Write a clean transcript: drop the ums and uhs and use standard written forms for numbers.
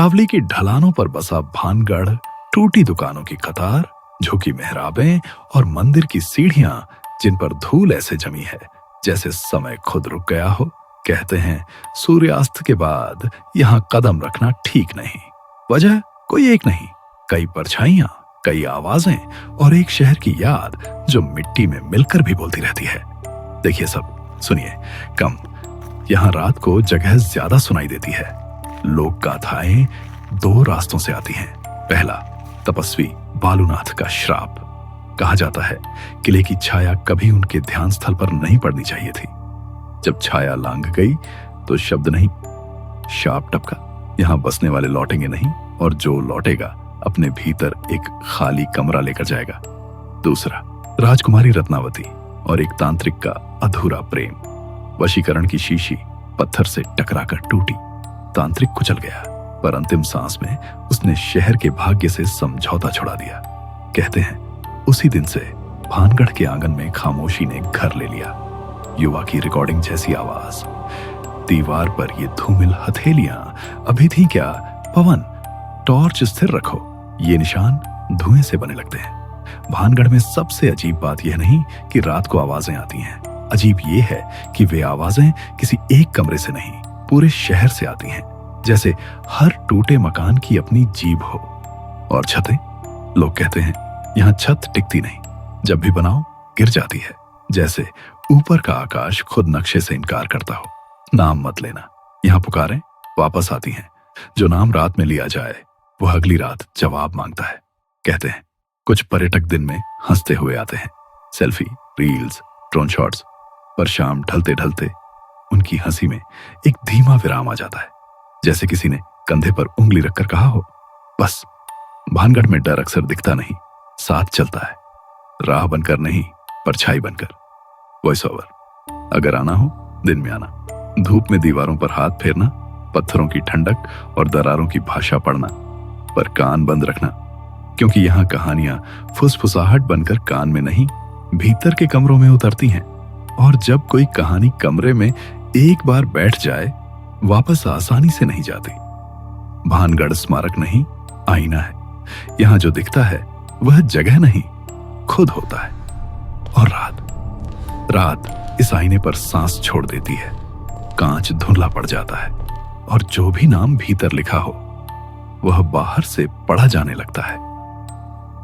अरावली की ढलानों पर बसा भानगढ़, टूटी दुकानों की कतार, झुकी मेहराबें और मंदिर की सीढ़ियां जिन पर धूल ऐसे जमी है जैसे समय खुद रुक गया हो। कहते हैं सूर्यास्त के बाद यहां कदम रखना ठीक नहीं। वजह कोई एक नहीं, कई परछाइयां, कई आवाजें और एक शहर की याद जो मिट्टी में मिलकर भी बोलती रहती है। देखिए सब सुनिए, कम यहां रात को जगह ज्यादा सुनाई देती है। लोक गाथाएं दो रास्तों से आती हैं। पहला, तपस्वी बालूनाथ का श्राप। कहा जाता है किले की छाया कभी उनके ध्यान स्थल पर नहीं पड़नी चाहिए थी। जब छाया लांघ गई तो शब्द नहीं, शाप टपका। यहां बसने वाले लौटेंगे नहीं, और जो लौटेगा अपने भीतर एक खाली कमरा लेकर जाएगा। दूसरा, राजकुमारी रत्नावती और एक तांत्रिक का अधूरा प्रेम। वशीकरण की शीशी पत्थर से टकराकर टूटी। तांत्रिक कुचल गया, पर अंतिम सांस में उसने शहर के भाग्य से समझौता छुड़ा दिया। कहते हैं उसी दिन से भानगढ़ के आंगन में खामोशी ने घर ले लिया। युवा की रिकॉर्डिंग जैसी आवाज, दीवार पर ये धूमिल हथेलियां अभी थी क्या? पवन, टॉर्च स्थिर रखो। ये निशान धुएं से बने लगते हैं। भानगढ़ में सबसे अजीब बात यह नहीं कि रात को आवाजें आती हैं, अजीब ये है कि वे आवाजें किसी एक कमरे से नहीं, पूरे शहर से आती हैं। जैसे हर टूटे मकान की अपनी जीभ हो। और छतें, लोग कहते हैं यहां छत टिकती नहीं, जब भी बनाओ गिर जाती है। जैसे ऊपर का आकाश खुद नक्शे से इनकार करता हो। नाम मत लेना, यहां पुकारें वापस आती हैं। जो नाम रात में लिया जाए वह अगली रात जवाब मांगता है। कहते हैं कुछ पर्यटक दिन में हंसते हुए आते हैं, सेल्फी, रील्स, ड्रोन शॉट्स, पर शाम ढलते ढलते उनकी हंसी में एक धीमा विराम आ जाता है, जैसे किसी ने कंधे पर उंगली रखकर कहा हो, बस। भानगढ़ में डर अक्सर दिखता नहीं, साथ चलता है। राह बनकर नहीं, परछाई बनकर। Voice over. अगर आना हो दिन में आना, धूप में दीवारों पर हाथ फेरना, पत्थरों की ठंडक और दरारों की भाषा पढ़ना, पर कान बंद रखना, क्योंकि यहां कहानियां फुसफुसाहट बनकर कान में नहीं, भीतर के कमरों में उतरती हैं। और जब कोई कहानी कमरे में एक बार बैठ जाए वापस आसानी से नहीं जाती। भानगढ़ स्मारक नहीं, आईना है। यहां जो दिखता है वह जगह नहीं, खुद होता है। और रात इस आईने पर सांस छोड़ देती है। कांच धुंधला पड़ जाता है, और जो भी नाम भीतर लिखा हो वह बाहर से पढ़ा जाने लगता है।